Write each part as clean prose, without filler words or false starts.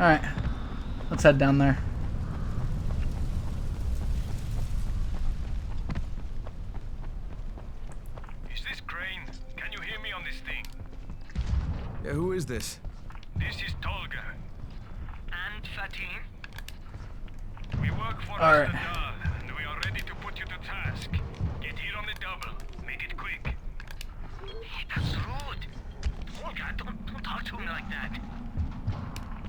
Alright. Let's head down there. Is this Crane? Can you hear me on this thing? Yeah, who is this? This is Tolga. And Fatin? We work for Alright. Dal, and we are ready to put you to task. Get here on the double. Make it quick. Hey, that's rude. Tolga, don't talk to me like that.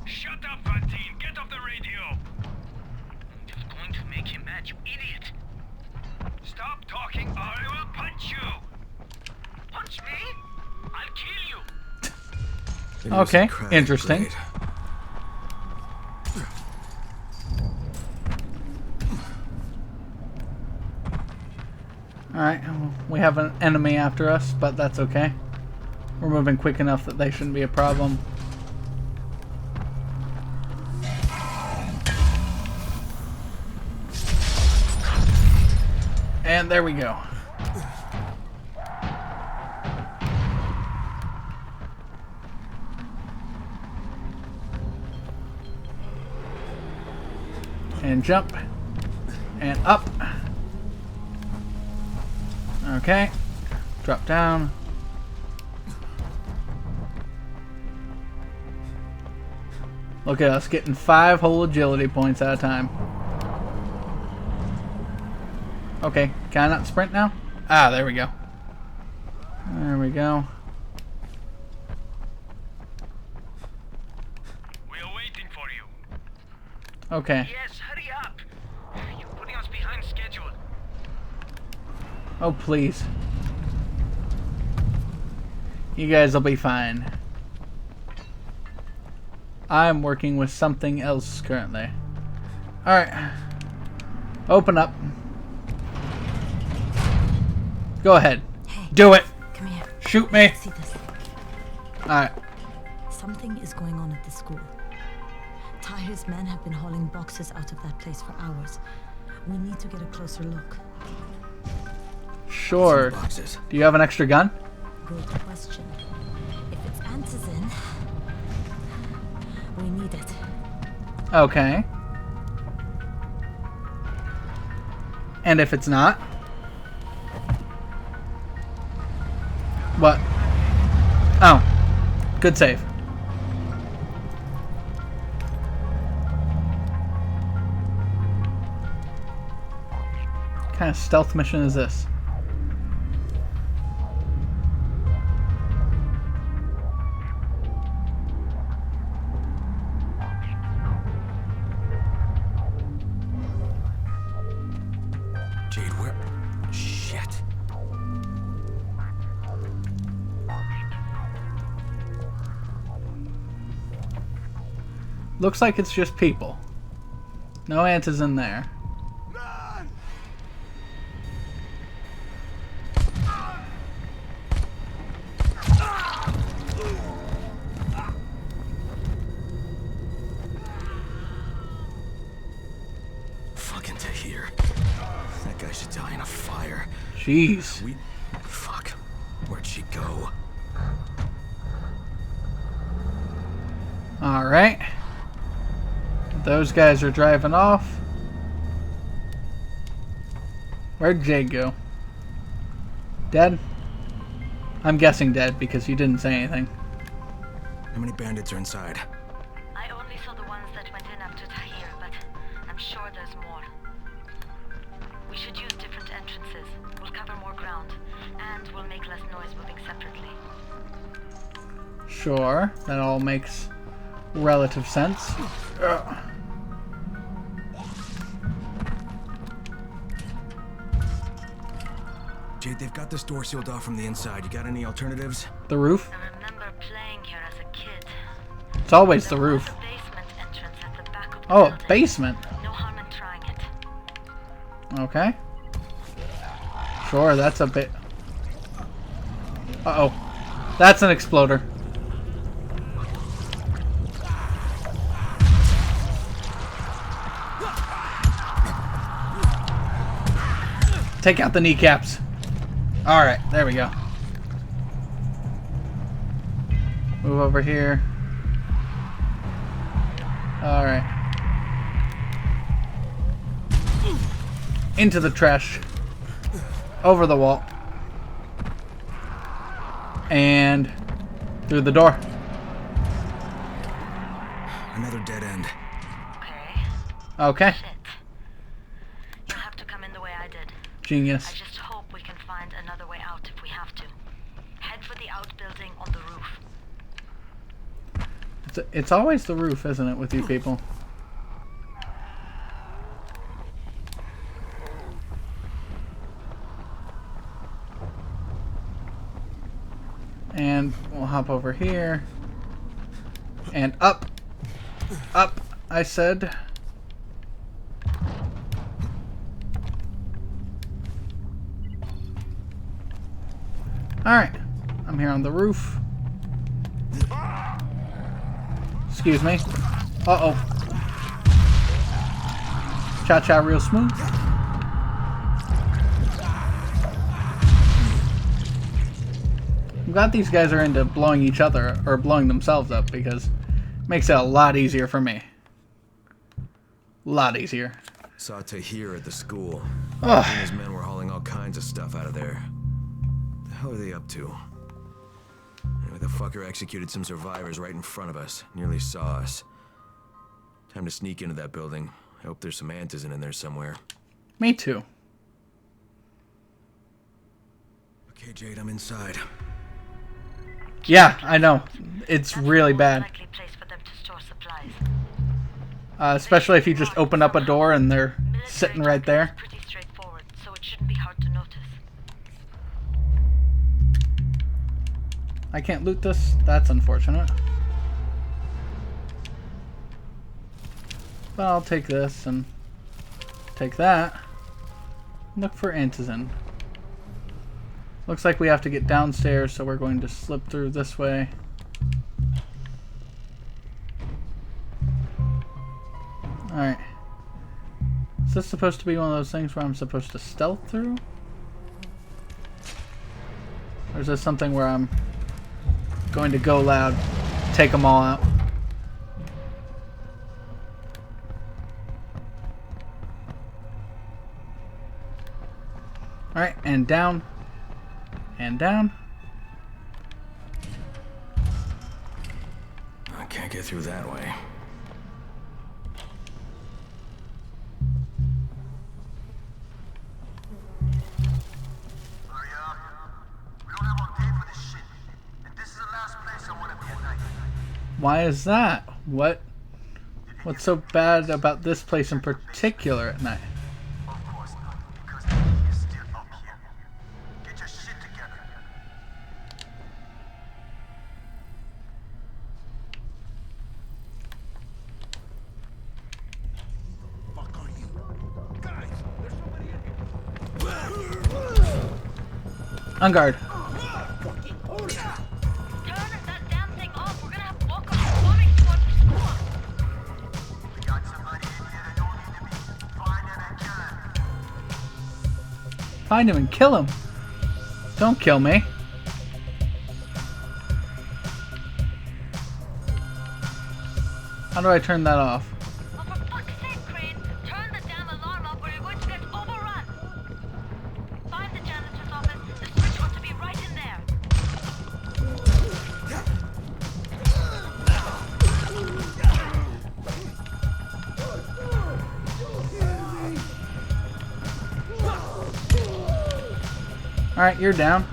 Shut up, Fatin. Get off the radio. I'm just going to make him mad, you idiot. Stop talking or I will punch you. Punch me? I'll kill you. Maybe we Okay, should crack. interesting. Great. Alright, we have an enemy after us, but that's okay. We're moving quick enough that they shouldn't be a problem. And there we go. And jump. And up. Okay. Drop down. Look at us getting 5 whole agility points at a time. Okay, can I not sprint now? Ah, there we go. There we go. We are waiting for you. Okay. Yes, hurry up. You're putting us behind schedule. Oh, please. You guys will be fine. I'm working with something else currently. Alright. Open up. Go ahead. Hey, Do it. come here. Shoot me. See this? Alright. Something is going on at the school. Tahir's men have been hauling boxes out of that place for hours. We need to get a closer look. Sure. Boxes. Do you have an extra gun? Good question. If it's antizin, we need it. Okay. And if it's not? What? Oh. Good save. What kind of stealth mission is this? Jade, where? Shit. Looks like it's just people. No answers in there. Fucking Tahir. That guy should die in a fire. Jeez. Fuck. Where'd she go? Alright. Those guys are driving off. Where'd Jade go? Dead? I'm guessing dead because you didn't say anything. How many bandits are inside? I only saw the ones that went in after Tahir, but I'm sure there's more. We should use different entrances. We'll cover more ground, and we'll make less noise moving separately. Sure. That all makes relative sense. Ugh. Jade, they've got this door sealed off from the inside. You got any alternatives? The roof? I remember playing here as a kid. It's always the roof. There was a basement entrance at the back of the Oh, a building. basement. No harm in trying it. Okay. Sure, that's a bit... Uh-oh. That's an exploder. Take out the kneecaps. Alright, there we go. Move over here. Alright. Into the trash. Over the wall. And through the door. Another dead end. Okay. Shit. You'll have to come in the way I did. Genius. I just hope we can find another way out if we have to. Head for the outbuilding on the roof. It's always the roof, isn't it, with you people? And we'll hop over here. And up. Up, I said. Alright. I'm here on the roof. Excuse me. Uh-oh. Cha-cha real smooth. I'm glad these guys are into blowing each other, or blowing themselves up, because it makes it a lot easier for me. A lot easier. Saw Tahir at the school. Ugh. He and his men were hauling all kinds of stuff out of there. The hell are they up to? Anyway, the fucker executed some survivors right in front of us. Nearly saw us. Time to sneak into that building. I hope there's some antizin in there somewhere. Me too. Okay, Jade, I'm inside. Yeah, I know. It's really bad. Likely place for them to store supplies. Especially if you just open up a door and they're sitting right there. Pretty straightforward, so it shouldn't be hard to notice. I can't loot this? That's unfortunate. But I'll take this and take that. Look for antizin. Looks like we have to get downstairs, so we're going to slip through this way. Alright. Is this supposed to be one of those things where I'm supposed to stealth through? Or is this something where I'm going to go loud, take them all out? Alright, and down. And down. I can't get through that way. Hurry up. We don't have all day for this shit. And this is the last place I want to be at night. Why is that? What's so bad about this place in particular at night? Of course not, because the key is still up here. Get your shit together. Fuck are you? Guys, there's somebody in here. On guard. Turn that damn thing off. We're gonna have walkers swarming towards the school. We got somebody in here that don't need to be. Find him and kill him. Find him and kill him. Don't kill me. How do I turn that off? Oh, for fuck's sake, Crane. Turn the damn alarm off or you're going to get overrun. Find the janitor's office. The switch ought to be right in there. Alright, you're down.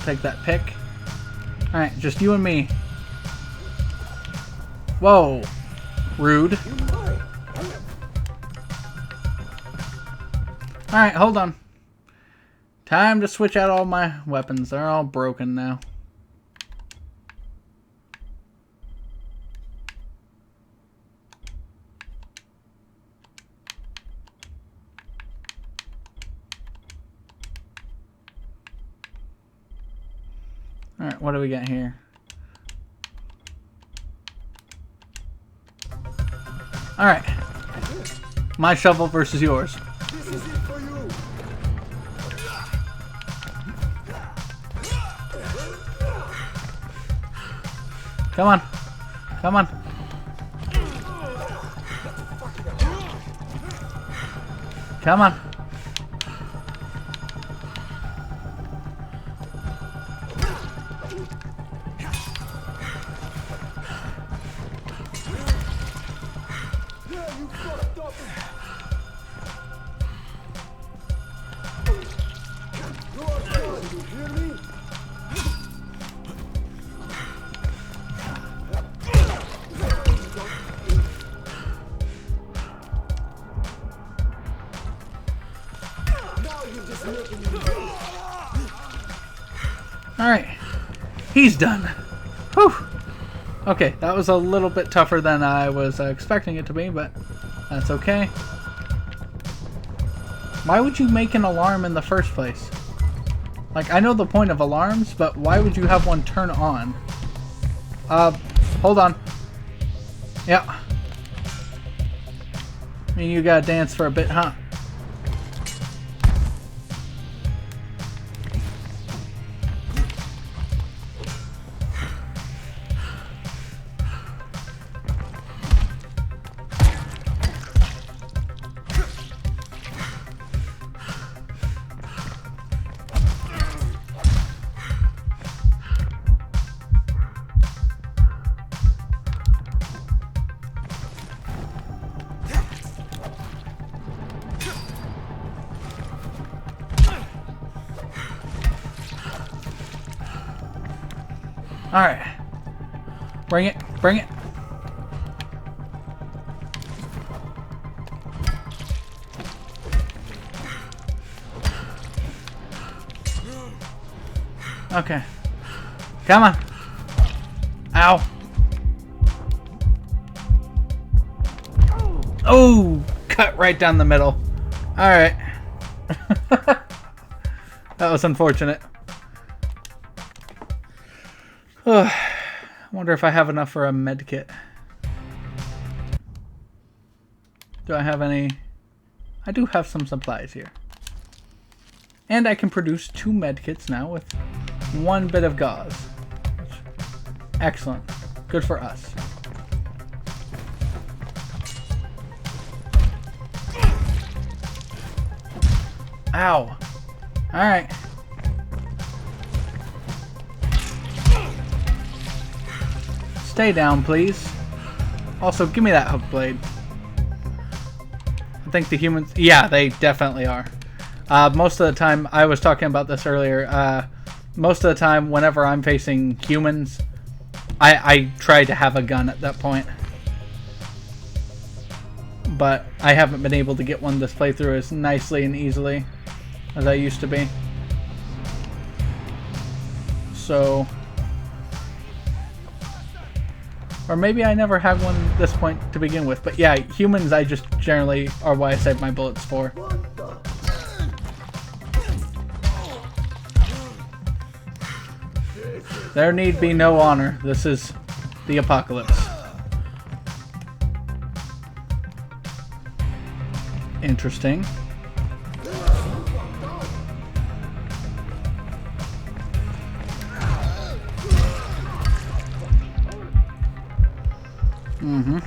Take that pick. Alright, just you and me. Whoa. Rude. Alright, hold on. Time to switch out all my weapons. They're all broken now. Alright, what do we got here? Alright. My shovel versus yours. Come on. Come on. Come on. Alright. He's done. Whew. Okay, that was a little bit tougher than I was expecting it to be, but that's okay. Why would you make an alarm in the first place? Like, I know the point of alarms, but why would you have one turn on? Hold on. Yeah. I mean, you gotta dance for a bit, huh? Alright. Bring it. Bring it. Okay. Come on. Ow. Oh! Cut right down the middle. Alright. That was unfortunate. I wonder if I have enough for a med kit. Do I have any? I do have some supplies here. And I can produce 2 med kits now with 1 bit of gauze. Excellent. Good for us. Ow. Alright. Stay down, please. Also, give me that hook blade. I think the humans... Yeah, they definitely are. Most of the time, I was talking about this earlier, most of the time, whenever I'm facing humans, I try to have a gun at that point. But I haven't been able to get one this playthrough as nicely and easily as I used to be. So... Or maybe I never had one at this point to begin with. But yeah, humans I just generally are what I save my bullets for. There need be no honor. This is the apocalypse. Interesting. Mm-hmm.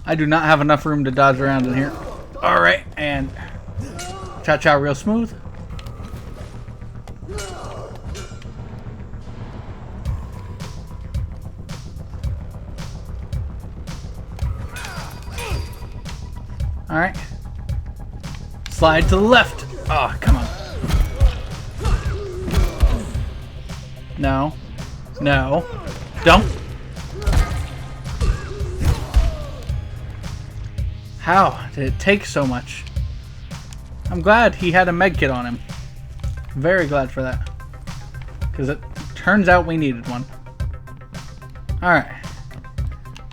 I do not have enough room to dodge around in here. Alright, and cha-cha real smooth. Alright. Slide to the left. Oh, come on. No. No. Don't. How did it take so much? I'm glad he had a medkit on him. Very glad for that. Because it turns out we needed one. Alright.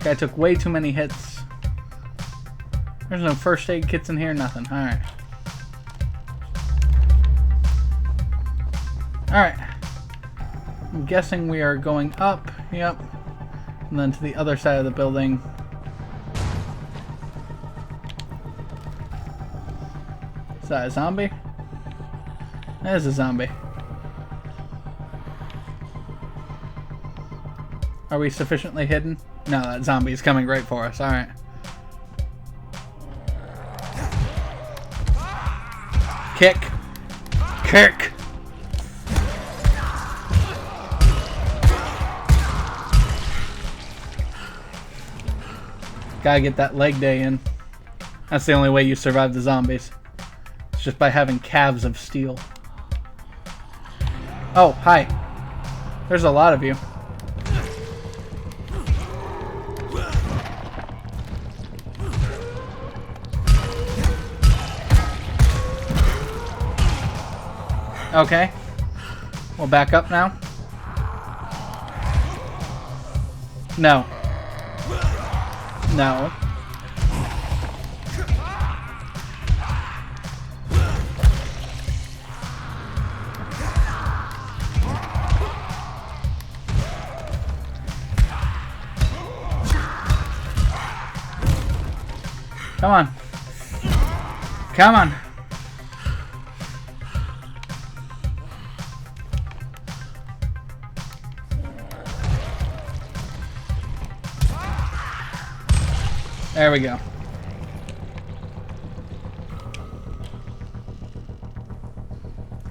Guy took way too many hits. There's no first aid kits in here, nothing. Alright. Alright. I'm guessing we are going up. Yep. And then to the other side of the building. Is that a zombie? That is a zombie. Are we sufficiently hidden? No, that zombie is coming right for us. Alright. Kick. Kick. Gotta get that leg day in. That's the only way you survive the zombies. It's just by having calves of steel. Oh, hi. There's a lot of you. Okay. We'll back up now. No. No. Come on. Come on. There we go.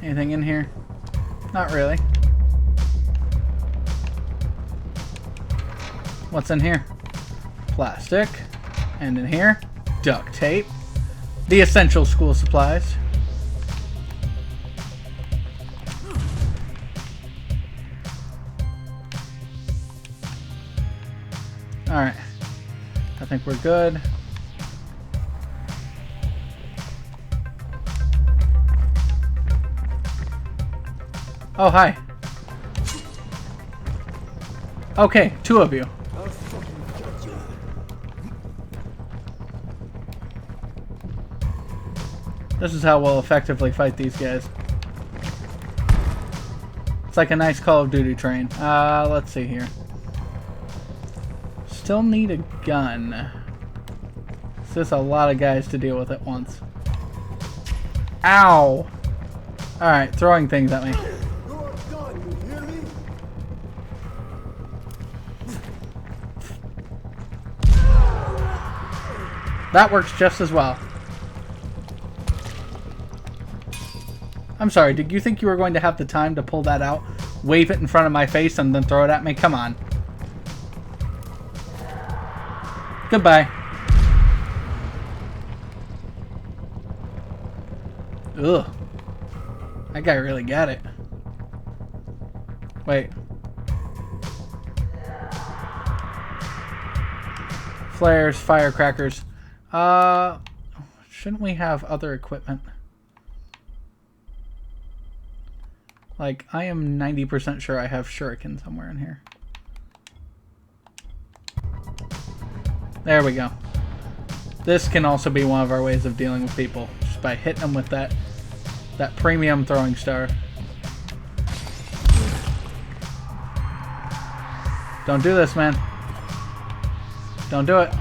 Anything in here? Not really. What's in here? Plastic. And in here, duct tape. The essential school supplies. Alright. I think we're good. Oh, hi. Okay, 2 of you. This is how we'll effectively fight these guys. It's like a nice Call of Duty train. Let's see here. Still need a gun. It's just a lot of guys to deal with at once. Ow! Alright, throwing things at me. That works just as well. I'm sorry, did you think you were going to have the time to pull that out, wave it in front of my face, and then throw it at me? Come on. Goodbye. Ugh. That guy really got it. Wait. Flares, firecrackers. Shouldn't we have other equipment? Like, I am 90% sure I have shuriken somewhere in here. There we go. This can also be one of our ways of dealing with people, just by hitting them with that premium throwing star. Don't do this, man. Don't do it.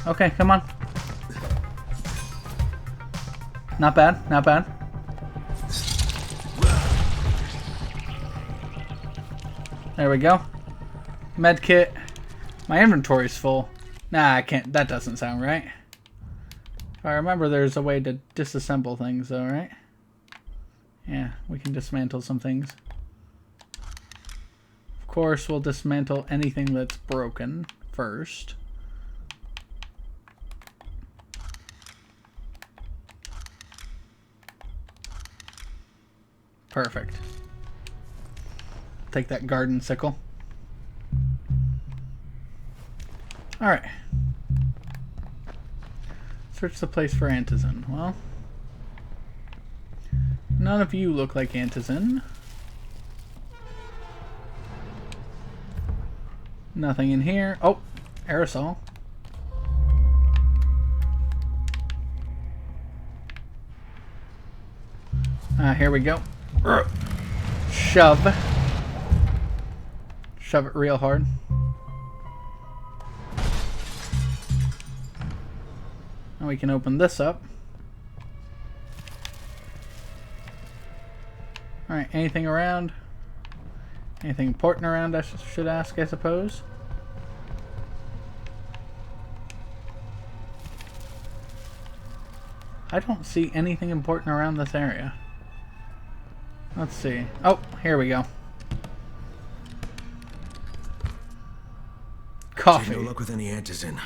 Okay, come on. Not bad, not bad. There we go. Med kit. My inventory's full. Nah, I can't. That doesn't sound right. If I remember, there's a way to disassemble things, though, right? Yeah, we can dismantle some things. Of course, we'll dismantle anything that's broken first. Perfect. Take that garden sickle. Alright. Search the place for antizin. Well, None of you look like Antizin. Nothing in here. Oh, aerosol. Here we go. Shove. Shove it real hard. Now we can open this up. Alright, anything around? Anything important around, I should ask, I suppose? I don't see anything important around this area. Let's see. Oh, here we go. Coffee. No luck with any Antizin.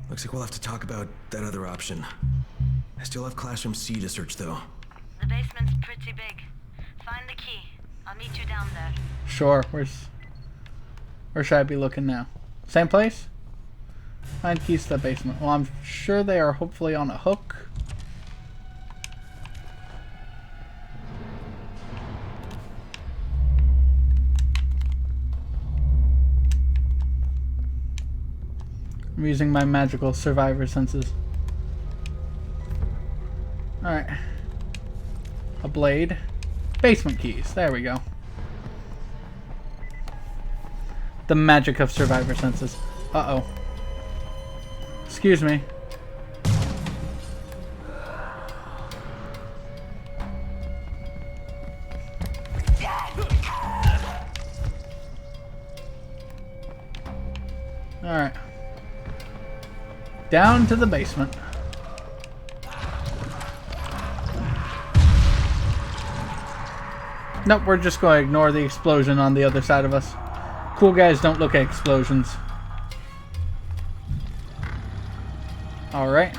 Looks like we'll have to talk about that other option. I still have Classroom C to search, though. The basement's pretty big. Find the key. I'll meet you down there. Sure. Where should I be looking now? Same place? Find keys to the basement. Well, I'm sure they are hopefully on a hook. I'm using my magical survivor senses. Alright. A blade. Basement keys. There we go. The magic of survivor senses. Uh-oh. Excuse me. Alright. Down to the basement. Nope, we're just going to ignore the explosion on the other side of us. Cool guys don't look at explosions. Alright.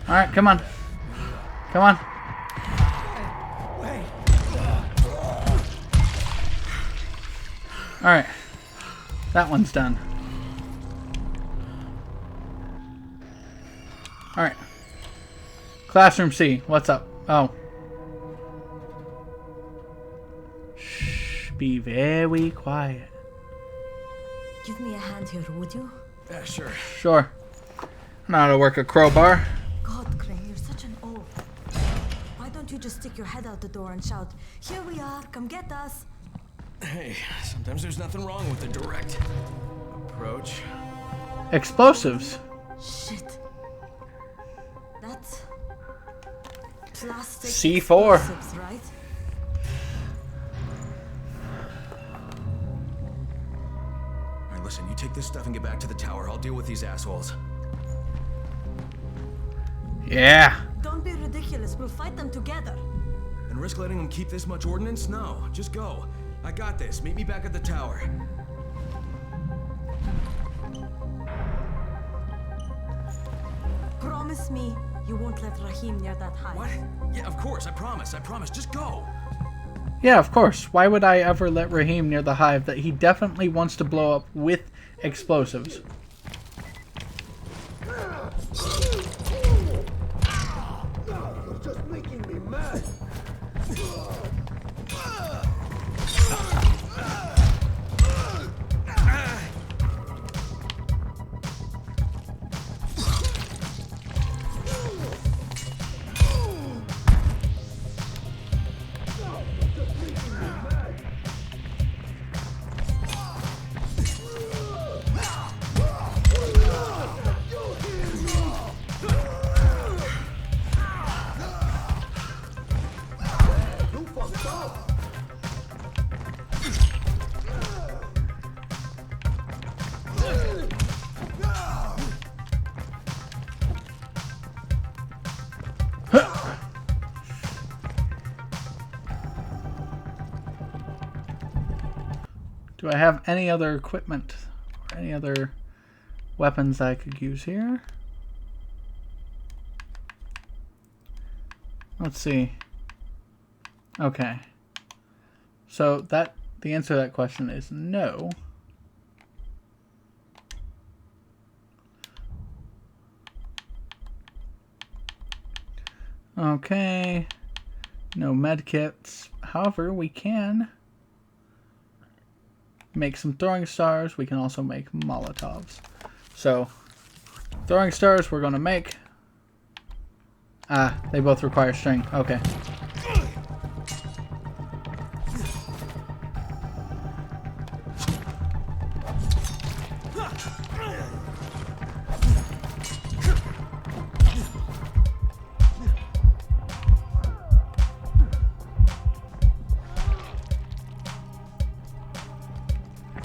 Alright, come on. Come on. Alright. That one's done. Alright. Classroom C, what's up? Oh. Shh, be very quiet. Give me a hand here, would you? Yeah, sure. Sure. I know how to work a crowbar. God, Crane, you're such an oaf. Why don't you just stick your head out the door and shout, "Here we are, come get us"? Hey, sometimes there's nothing wrong with the direct approach. Explosives. Shit. That's plastic C4. explosives, right? Alright, listen, you take this stuff and get back to the tower. I'll deal with these assholes. Yeah. Don't be ridiculous, we'll fight them together. And risk letting them keep this much ordnance? No, just go. I got this. Meet me back at the tower. Promise me you won't let Rahim near that hive. What? Yeah, of course. I promise. I promise. Just go. Yeah, of course. Why would I ever let Rahim near the hive that he definitely wants to blow up with explosives? Just making me mad. Do I have any other equipment or any other weapons I could use here? Let's see. Okay. So the answer to that question is no. Okay. No medkits. However, we can make some throwing stars. We can also make Molotovs. So, throwing stars we're going to make. Ah, they both require string. Okay.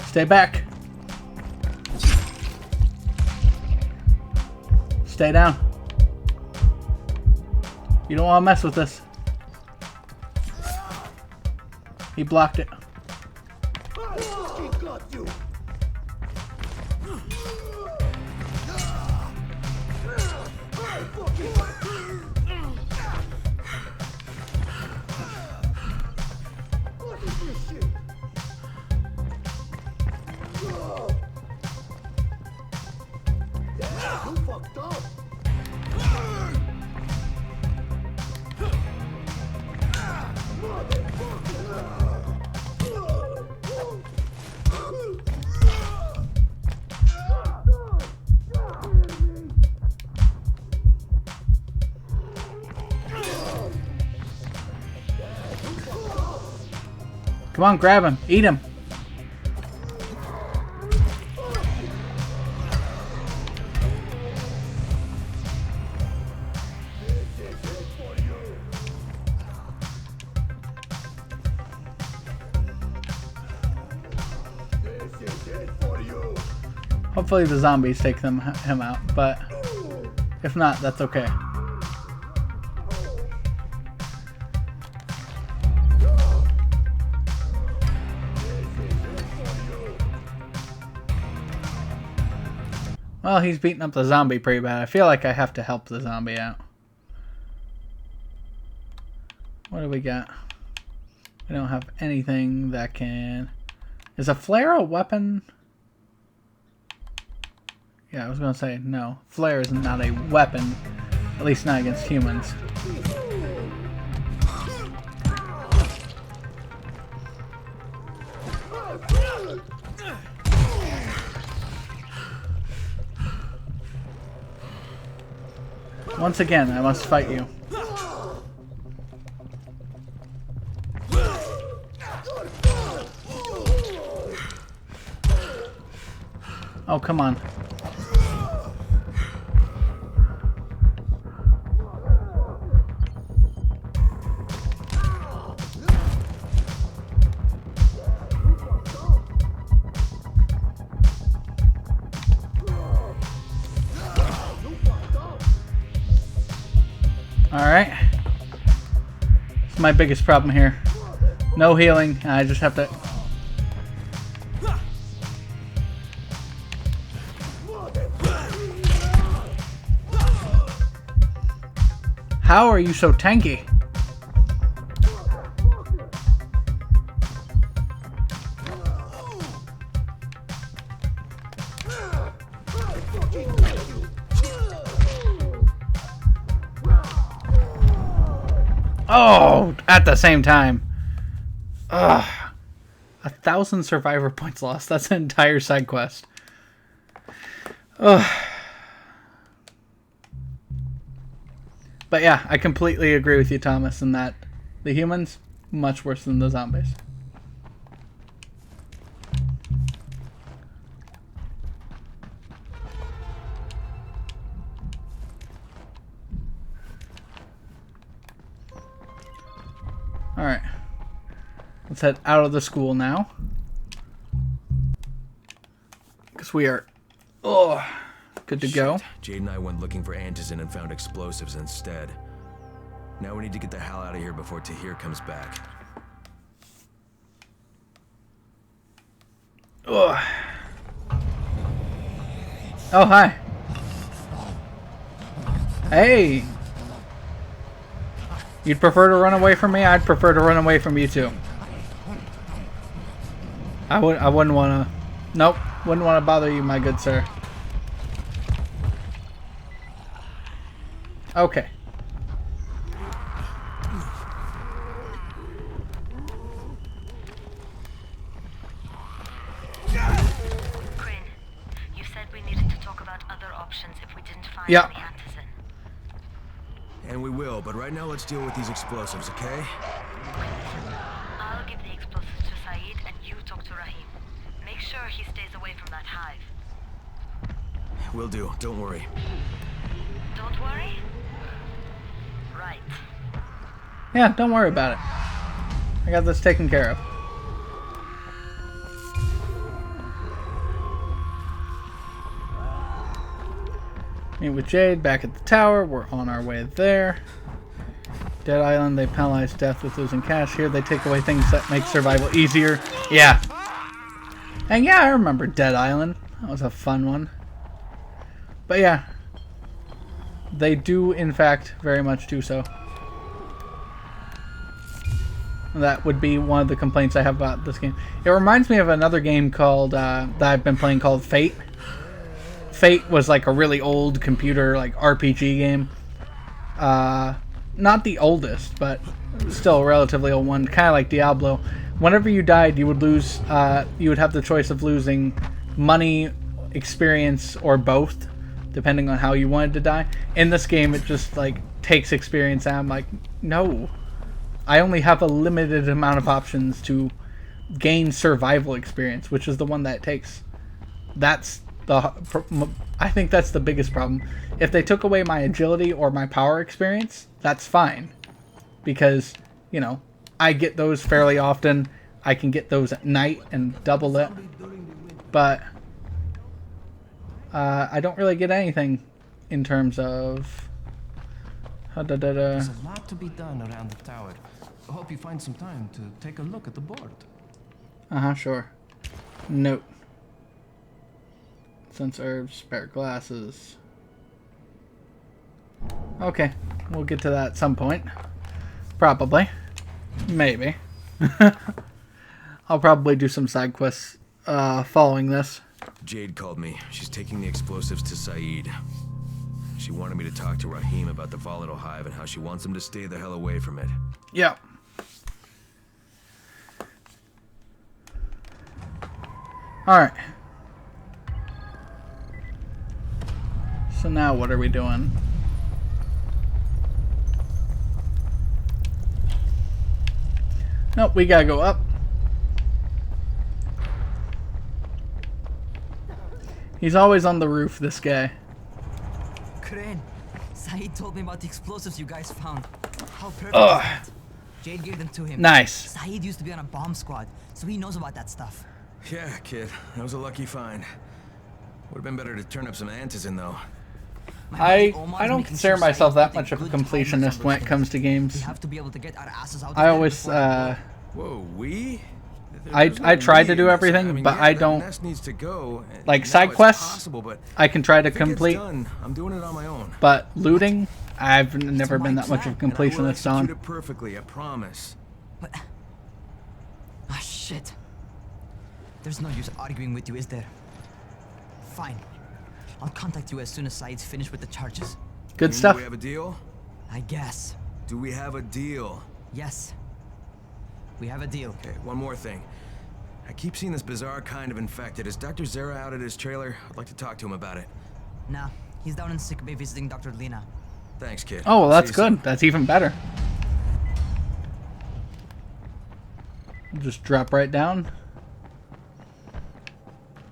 Stay back. Stay down. You don't want to mess with this. He blocked it. Come on, grab him. Eat him. Hopefully the zombies take him out, but if not, that's okay. Well, he's beating up the zombie pretty bad. I feel like I have to help the zombie out. What do we got? We don't have anything that can... Is a flare a weapon? Yeah, I was going to say, no. Flare is not a weapon. At least not against humans. Once again, I must fight you. Oh, come on. Alright. It's my biggest problem here. No healing. I just have to... How are you so tanky? Oh, at the same time. Ugh. 1,000 survivor points lost. That's an entire side quest. Ugh. But yeah, I completely agree with you, Thomas, in that the humans, much worse than the zombies. Alright. Let's head out of the school now. Because we are good to go. Jade and I went looking for Antizin and found explosives instead. Now we need to get the hell out of here before Tahir comes back. Oh, hi. Hey. You'd prefer to run away from me? I'd prefer to run away from you too. I wouldn't want to. Nope. Wouldn't want to bother you, my good sir. Okay. Crane, you said we needed to talk about other options if we didn't find Yeah. any antizin. And we will, but right now let's deal with these explosives, okay? I'll give the explosives to Saeed and you talk to Rahim. Make sure he stays away from that hive. Will do, don't worry. Don't worry? Right. Yeah, don't worry about it. I got this taken care of. Meet with Jade back at the tower. We're on our way there. Dead Island, they penalize death with losing cash. Here they take away things that make survival easier. Yeah. And yeah, I remember Dead Island. That was a fun one. But yeah. They do, in fact, very much do so. That would be one of the complaints I have about this game. It reminds me of another game called that I've been playing called Fate. Fate was like a really old computer like RPG game. Not the oldest, but still a relatively old one. Kind of like Diablo. Whenever you died, you would lose. You would have the choice of losing money, experience, or both, depending on how you wanted to die. In this game, it just like takes experience, and I'm like, no. I only have a limited amount of options to gain survival experience, which is the one that it takes. That's the. I think that's the biggest problem. If they took away my agility or my power experience, that's fine, because you know I get those fairly often. I can get those at night and double it, but I don't really get anything in terms of. There's a lot to be done around the tower. I hope you find some time to take a look at the board. Sure. Note. Sense herbs, spare glasses. Okay, we'll get to that at some point. Probably. Maybe. I'll probably do some side quests following this. Jade called me. She's taking the explosives to Saeed. She wanted me to talk to Rahim about the volatile hive and how she wants him to stay the hell away from it. Yeah. Alright. So now what are we doing? Nope, we gotta go up. He's always on the roof, this guy. Crane, Saeed told me about the explosives you guys found. How perfect is that? Jade gave them to him. Nice. Saeed used to be on a bomb squad, so he knows about that stuff. Yeah, kid. That was a lucky find. Would have been better to turn up some antizin, though. I don't consider myself that much of a completionist when it comes to games. We have to be able to get our asses out. I always, Whoa, we? I try to do everything, but I don't. Like side quests, I can try to complete. I'm doing it on my own. But looting, I've never been that much of a completionist on. It perfectly, I promise. But ah, shit. There's no use arguing with you, is there? Fine. I'll contact you as soon as Saeed's finished with the charges. Good stuff. Do we have a deal? I guess. Do we have a deal? Yes. We have a deal. Okay, one more thing. I keep seeing this bizarre kind of infected. Is Dr. Zera out at his trailer? I'd like to talk to him about it. Nah, he's down in sick bay visiting Dr. Lena. Thanks, kid. Oh, well, that's See you good. soon. That's even better. Just drop right down.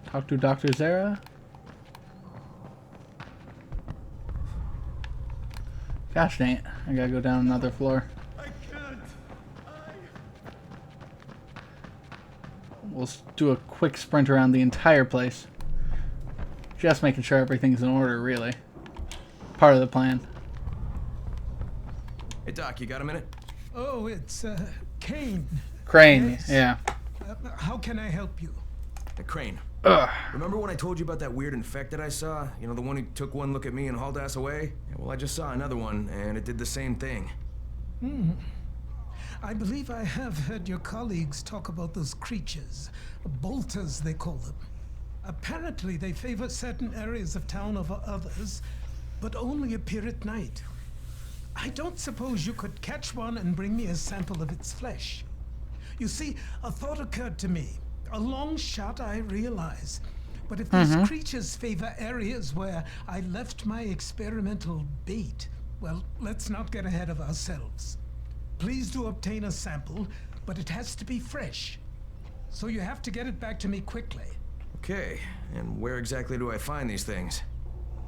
Talk to Dr. Zera. Gosh dang it. I gotta go down another floor. We'll do a quick sprint around the entire place. Just making sure everything's in order, really. Part of the plan. Hey, Doc, you got a minute? Oh, it's Kane. Crane, Yes. yeah. How can I help you? Crane. Ugh. Remember when I told you about that weird infected I saw? You know, the one who took one look at me and hauled ass away? Yeah, well, I just saw another one, and it did the same thing. I believe I have heard your colleagues talk about those creatures. Bolters, they call them. Apparently, they favor certain areas of town over others, but only appear at night. I don't suppose you could catch one and bring me a sample of its flesh. You see, a thought occurred to me. A long shot, I realize. But if these creatures favor areas where I left my experimental bait, well, let's not get ahead of ourselves. Please do obtain a sample, but it has to be fresh. So you have to get it back to me quickly. Okay, and where exactly do I find these things?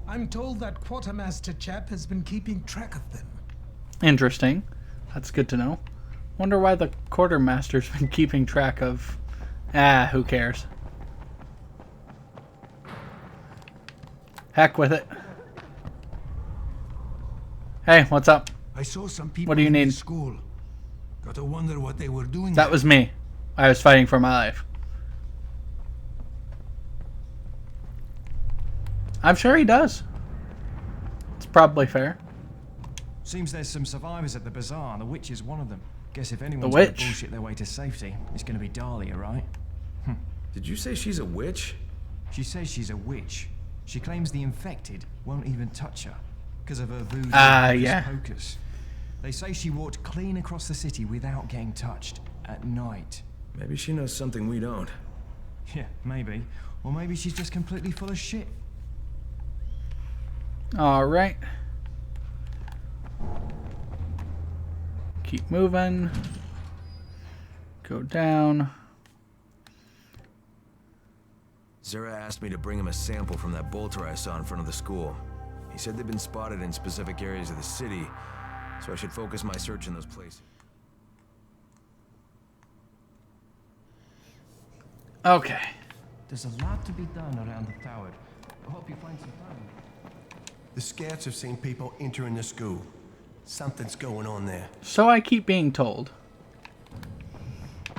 I'm told that quartermaster chap has been keeping track of them. Interesting. That's good to know. Wonder why the quartermaster's been keeping track of... who cares? Heck with it. Hey, what's up? I saw some people What do you in need? the school. Got to wonder what they were doing That there. was me. I was fighting for my life. I'm sure he does. It's probably fair. Seems there's some survivors at the bazaar, and the witch is one of them. Guess if anyone's witch? gonna bullshit their way to safety, it's gonna be Dahlia, right? Did you say she's a witch? She says she's a witch. She claims the infected won't even touch her because of her voodoo yeah. hocus. They say she walked clean across the city without getting touched at night. Maybe she knows something we don't. Yeah, maybe. Or maybe she's just completely full of shit. Alright. Keep moving. Go down. Zara asked me to bring him a sample from that bolter I saw in front of the school. He said they've been spotted in specific areas of the city, so I should focus my search in those places. Okay. There's a lot to be done around the tower. I hope you find some time. The scouts have seen people entering the school. Something's going on there. So I keep being told.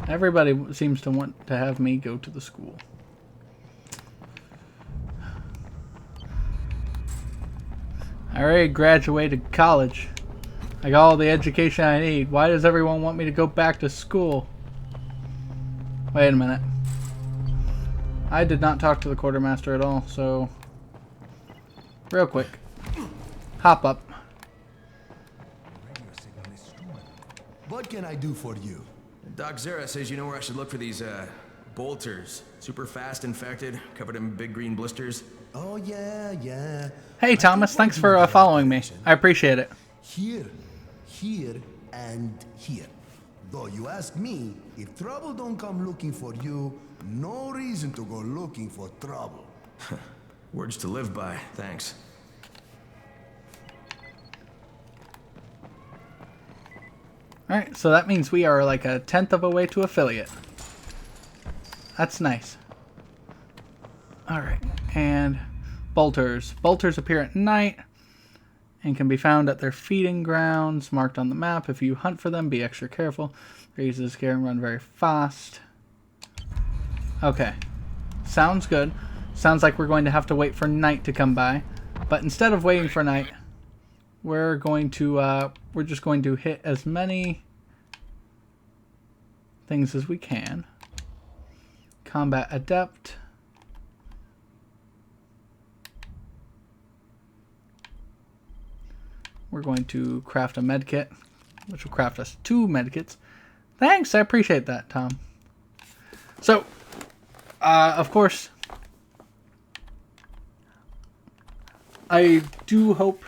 Everybody seems to want to have me go to the school. I already graduated college. I got all the education I need. Why does everyone want me to go back to school? Wait a minute. I did not talk to the quartermaster at all, so... Real quick. Hop up. What can I do for you? Doc Zara says you know where I should look for these, bolters. Super fast infected, covered in big green blisters. Oh, yeah. Hey Thomas, thanks for following me. I appreciate it. Here, and here. Though you ask me, if trouble don't come looking for you, no reason to go looking for trouble. Words to live by, thanks. Alright, so that means we are like a 10th of a way to affiliate. That's nice. Alright, and bolters. Bolters appear at night and can be found at their feeding grounds marked on the map. If you hunt for them, be extra careful. Raises scare and run very fast. Okay, sounds good. Sounds like we're going to have to wait for night to come by. But instead of waiting for night, we're just going to hit as many things as we can. Combat adept. We're going to craft a medkit, which will craft us 2 medkits. Thanks, I appreciate that, Tom. So, of course, I do hope,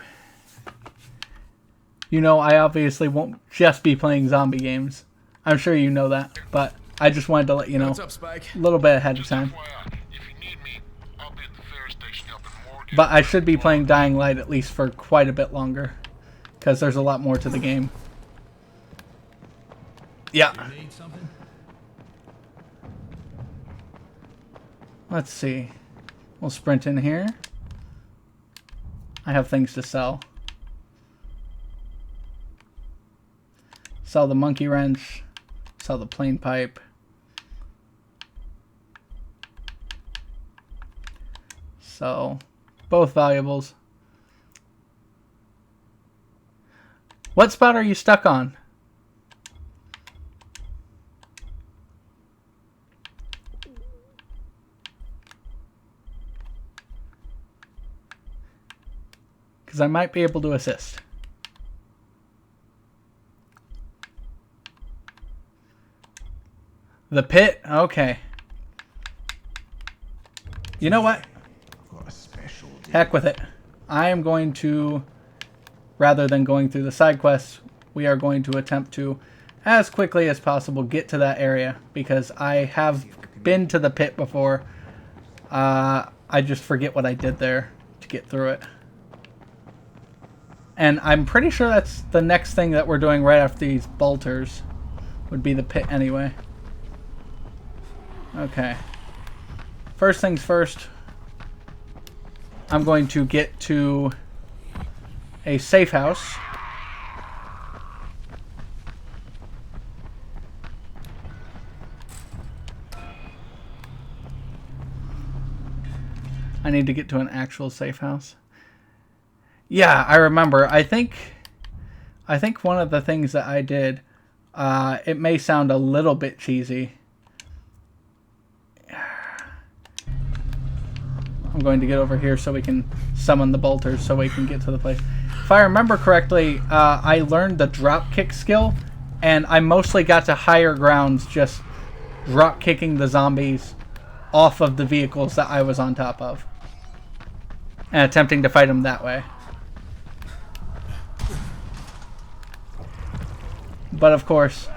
you know, I obviously won't just be playing zombie games. I'm sure you know that, but I just wanted to let you know What's up, Spike? a little bit ahead of time. FYI, if you need me, I'll be at the ferry station up in Morgan. But I should be playing Dying Light at least for quite a bit longer, because there's a lot more to the game. Yeah. You need something? Let's see. We'll sprint in here. I have things to sell. Sell the monkey wrench. Sell the plane pipe. So, both valuables. What spot are you stuck on? Because I might be able to assist. The pit? Okay. You know what? Heck with it. I am going to, rather than going through the side quests, we are going to attempt to, as quickly as possible, get to that area. Because I have been to the pit before. I just forget what I did there to get through it. And I'm pretty sure that's the next thing that we're doing right after these bolters. Would be the pit anyway. Okay. First things first. I'm going to get to a safe house. I need to get to an actual safe house. Yeah, I remember. I think one of the things that I did, it may sound a little bit cheesy. I'm going to get over here so we can summon the bolters so we can get to the place. If I remember correctly, I learned the drop kick skill, and I mostly got to higher grounds just drop kicking the zombies off of the vehicles that I was on top of. And attempting to fight them that way. But of course,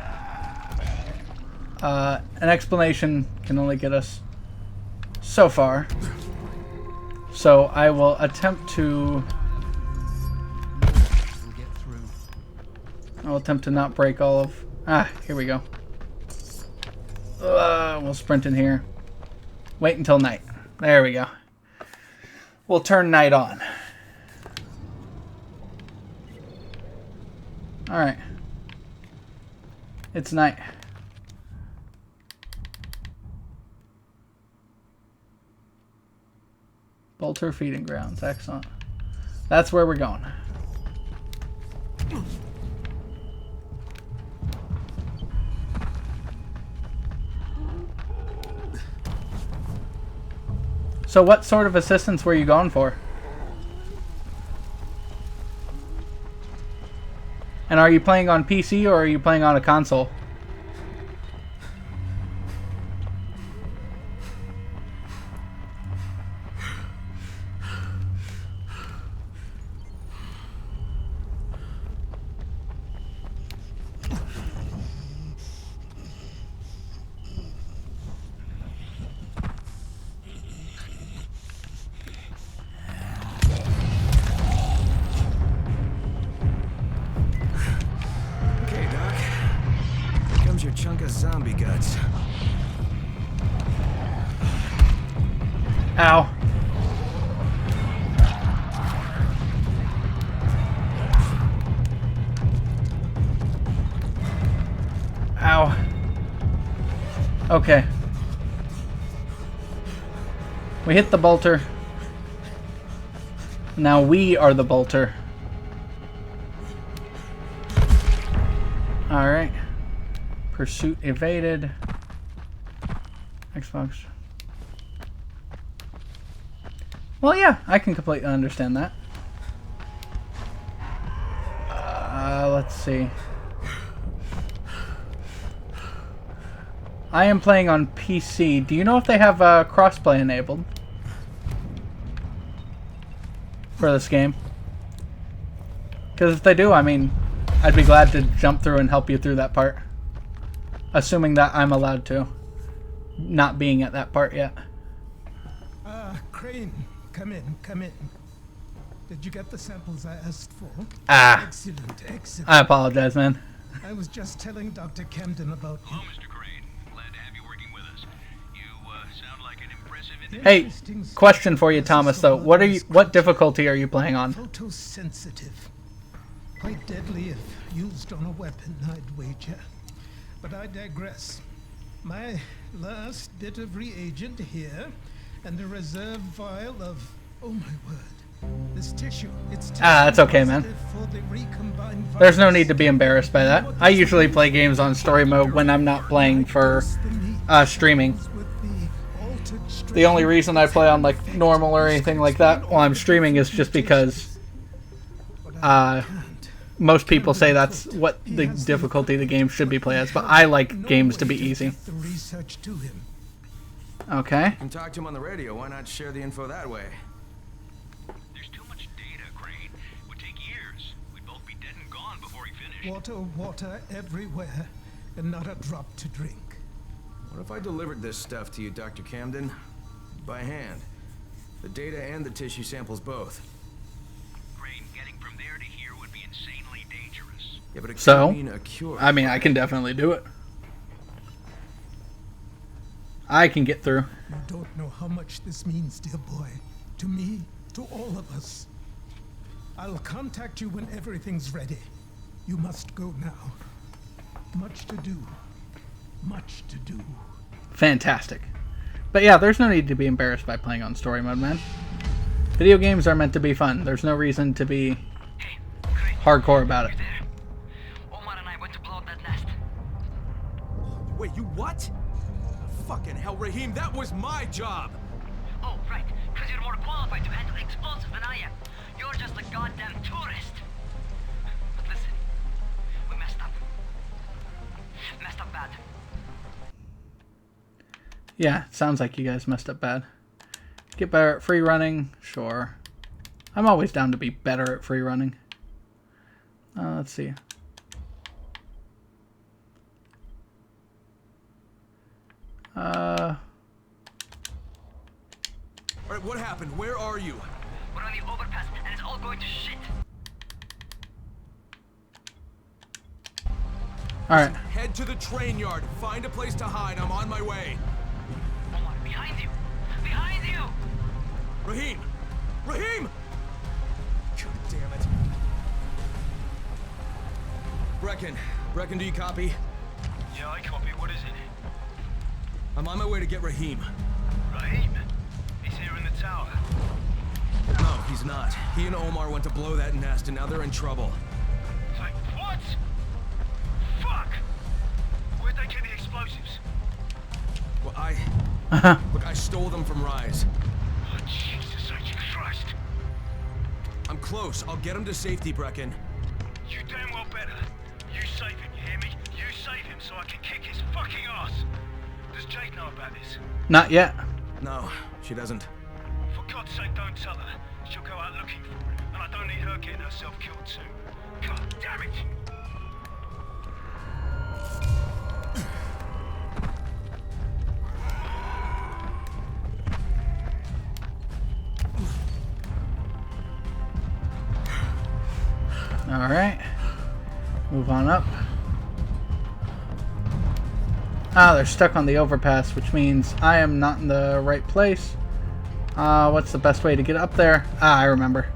an explanation can only get us so far. So I will attempt to... I'll attempt to not break all of... Ah, here we go. We'll sprint in here. Wait until night. There we go. We'll turn night on. Alright. It's night. Bolter feeding grounds. Excellent. That's where we're going. So what sort of assistance were you going for? And are you playing on PC or are you playing on a console? Chunk of zombie guts. Ow. Ow. Okay. We hit the bolter. Now we are the bolter. Alright. Pursuit evaded. Xbox. Well, yeah, I can completely understand that. Let's see. I am playing on PC. Do you know if they have crossplay enabled for this game? Because if they do, I mean, I'd be glad to jump through and help you through that part. Assuming that I'm allowed to. Not being at that part yet. Crane, come in, come in. Did you get the samples I asked for? Ah. Excellent, excellent. I apologize, man. I was just telling Dr. Camden about you. Hello, Mr. Crane. Glad to have you working with us. You sound like an impressive Hey, individual. question for you, Thomas, though. What difficulty are you playing on? Photosensitive. Quite deadly if used on a weapon, I'd wager. But I digress. My last bit of reagent here and a reserve vial of... Oh my word. This tissue, it's that's okay, man. for the recombined There's no virus. need to be embarrassed by that. I usually play games on story mode when I'm not playing for streaming. The only reason I play on like normal or anything like that while I'm streaming is just because most people say that's what the difficulty of the game should be played as, but I like games to be easy. Okay. You can talk to him on the radio. Why not share the info that way? There's too much data, Crane. It would take years. We'd both be dead and gone before he finished. Water everywhere, and not a drop to drink. What if I delivered this stuff to you, Dr. Camden? By hand. The data and the tissue samples both. Crane, getting from there to here would be insanely dangerous. Yeah, but it So, could mean a cure. I mean, I can definitely do it. I can get through. You don't know how much this means, dear boy. To me, to all of us. I'll contact you when everything's ready. You must go now. Much to do. Much to do. Fantastic. But yeah, there's no need to be embarrassed by playing on story mode, man. Video games are meant to be fun. There's no reason to be hardcore about it. Omar and I went to blow up that nest. Wait, you what? Fucking hell, Raheem, that was my job! Oh, right. Because you're more qualified to handle explosives than I am. You're just a goddamn tourist. But listen, we messed up. Messed up bad. Yeah, sounds like you guys messed up bad. Get better at free running? Sure. I'm always down to be better at free running. Let's see. Alright, what happened? Where are you? We're on the overpass, and it's all going to shit. Alright. Head to the train yard. Find a place to hide. I'm on my way. Omar, behind you! Behind you! Raheem! Raheem! God damn it. Brecken, do you copy? Yeah, I copy. What is it? I'm on my way to get Raheem. Raheem? He's here in the tower. No, he's not. He and Omar went to blow that nest, and now they're in trouble. Like, what? Fuck! Where'd they get the explosives? Well, look, I stole them from Rise. Oh, Jesus H. Christ. I'm close. I'll get him to safety, Brecken. You damn well better. You save him, you hear me? You save him so I can kick his fucking ass. Does Jade know about this? Not yet. No, she doesn't. For God's sake, don't tell her. She'll go out looking for him. And I don't need her getting herself killed too. God damn it! Alright. Move on up. Ah, they're stuck on the overpass, which means I am not in the right place. What's the best way to get up there? Ah, I remember.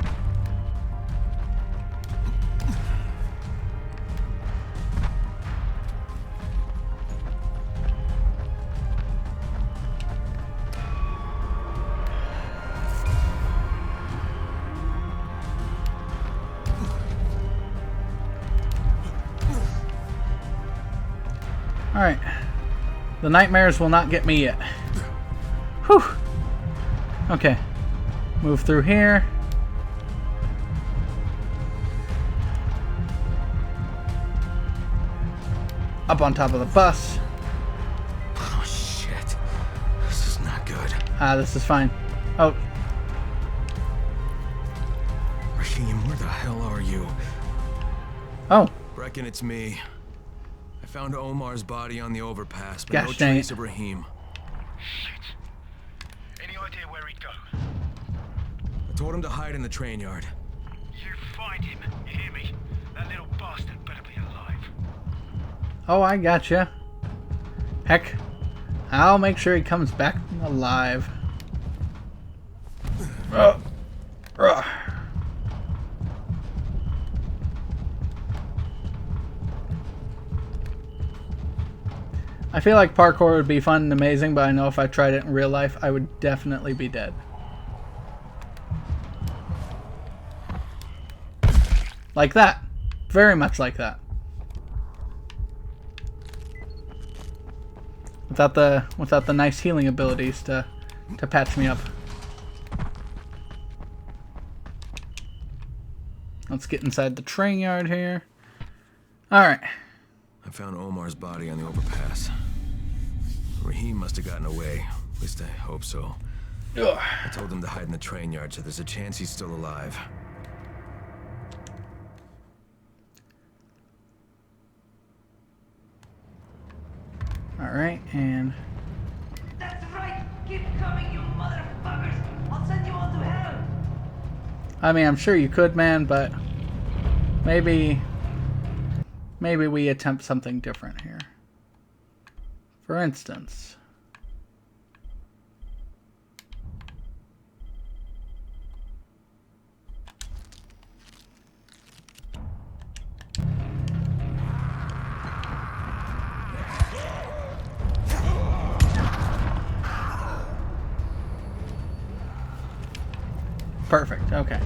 Alright. The nightmares will not get me yet. Whew. Okay. Move through here. Up on top of the bus. Oh, shit. This is not good. Ah, this is fine. Oh. Raheem, where the hell are you? Oh. Brecken, it's me. I found Omar's body on the overpass, but Gosh, no dang trace it. of Raheem. Shit. Any idea where he'd go? I told him to hide in the train yard. You find him, you hear me? That little bastard better be alive. Oh, I gotcha. Heck. I'll make sure he comes back alive. I feel like parkour would be fun and amazing, but I know if I tried it in real life, I would definitely be dead. Like that. Very much like that. Without the nice healing abilities to patch me up. Let's get inside the train yard here. Alright. I found Omar's body on the overpass. Raheem must have gotten away. At least I hope so. Ugh. I told him to hide in the train yard, so there's a chance he's still alive. Alright, and... That's right! Keep coming, you motherfuckers! I'll send you all to hell! I mean, I'm sure you could, man, but... Maybe we attempt something different here. For instance... Perfect, okay.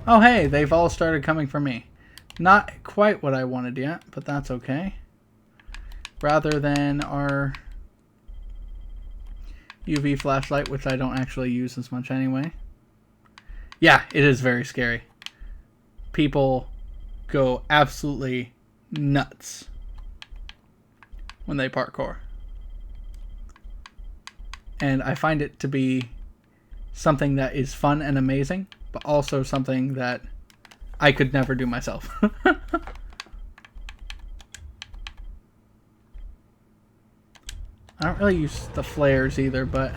Oh hey, they've all started coming for me. Not quite what I wanted yet, but that's okay. Rather than our UV flashlight, which I don't actually use as much anyway. Yeah, it is very scary. People go absolutely nuts when they parkour. And I find it to be something that is fun and amazing, but also something that I could never do myself. I don't really use the flares either, but...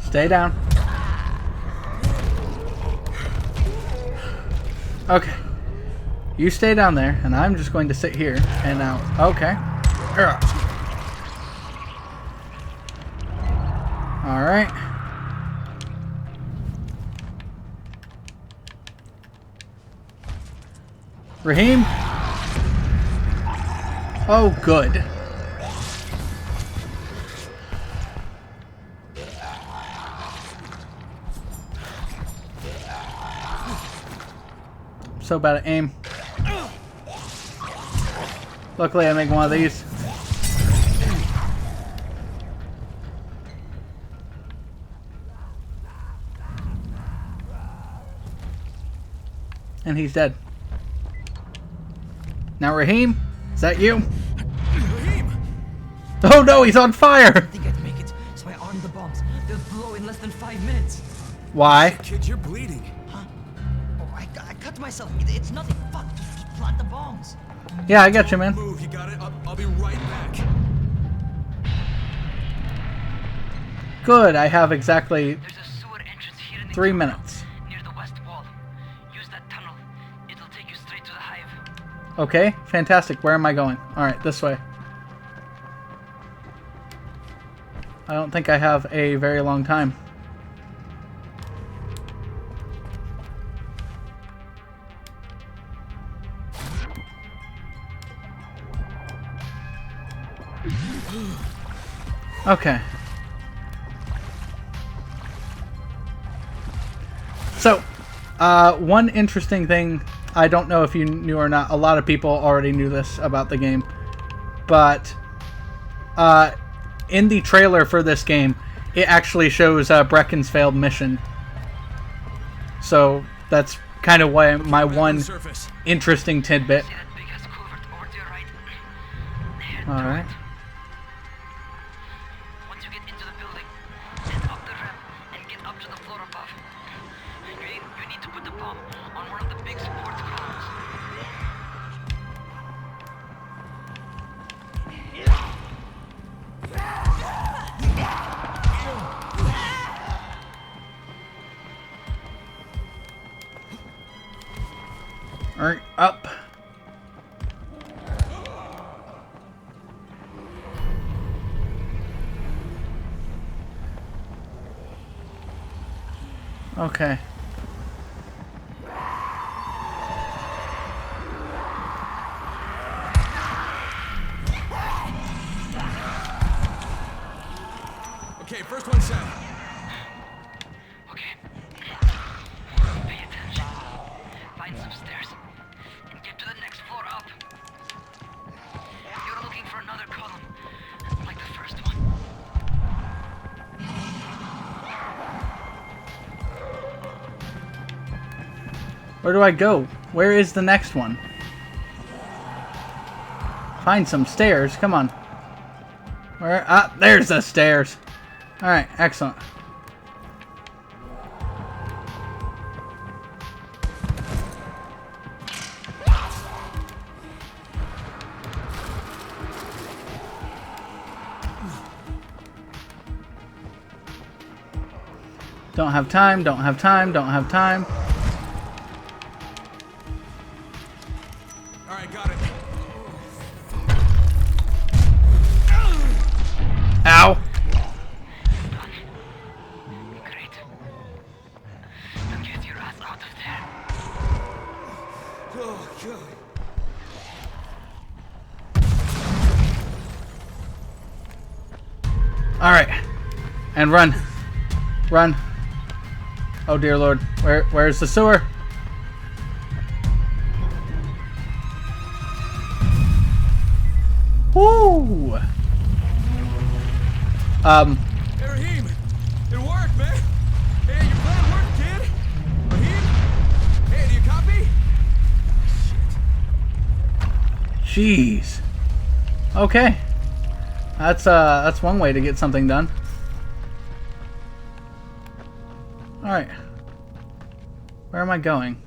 Stay down. Okay. You stay down there, and I'm just going to sit here, and now... Okay. Alright. Raheem? Oh, good. So bad at aim. Luckily I make one of these. And he's dead. Now Raheem, is that you? Raheem! Oh no, he's on fire! I think I'd make it, so I armed the bombs. They'll blow in less than 5 minutes. Why? Kid, you're bleeding. Huh? Oh, I cut myself. It's nothing. Fuck. Just plant the bombs. Yeah, I got you, man. Move, you got it? I'll be right back. Good, I have exactly There's a sewer entrance here in the 3 town, minutes. near the west wall. Use that tunnel. It'll take you straight to the hive. Okay, fantastic. Where am I going? Alright, this way. I don't think I have a very long time. Okay. So, one interesting thing, I don't know if you knew or not, a lot of people already knew this about the game, but in the trailer for this game, it actually shows Brecken's failed mission. So, that's kind of why my one interesting tidbit. See that big ass culvert over to your right? Alright. Once you get into the building, head up the ramp and get up to the floor above. You need to put the bomb on one of the big support columns. Okay. Okay, first one set. Okay. Pay attention. Find some stairs and get to the next floor up. You're looking for another column, like the first one. Where do I go? Where is the next one? Find some stairs. Come on. Where? Ah, there's the stairs. Alright, excellent. Don't have time, don't have time, don't have time. Alright, got it. Ow! Great. Now get your ass out of there. Oh, God. Alright. And run. Run. Oh dear Lord. Where's the sewer? Woo! Hey, Raheem! It worked, man! Hey, your plan worked, kid! Raheem? Hey, do you copy? Jeez. Okay. That's one way to get something done. Alright. Where am I going?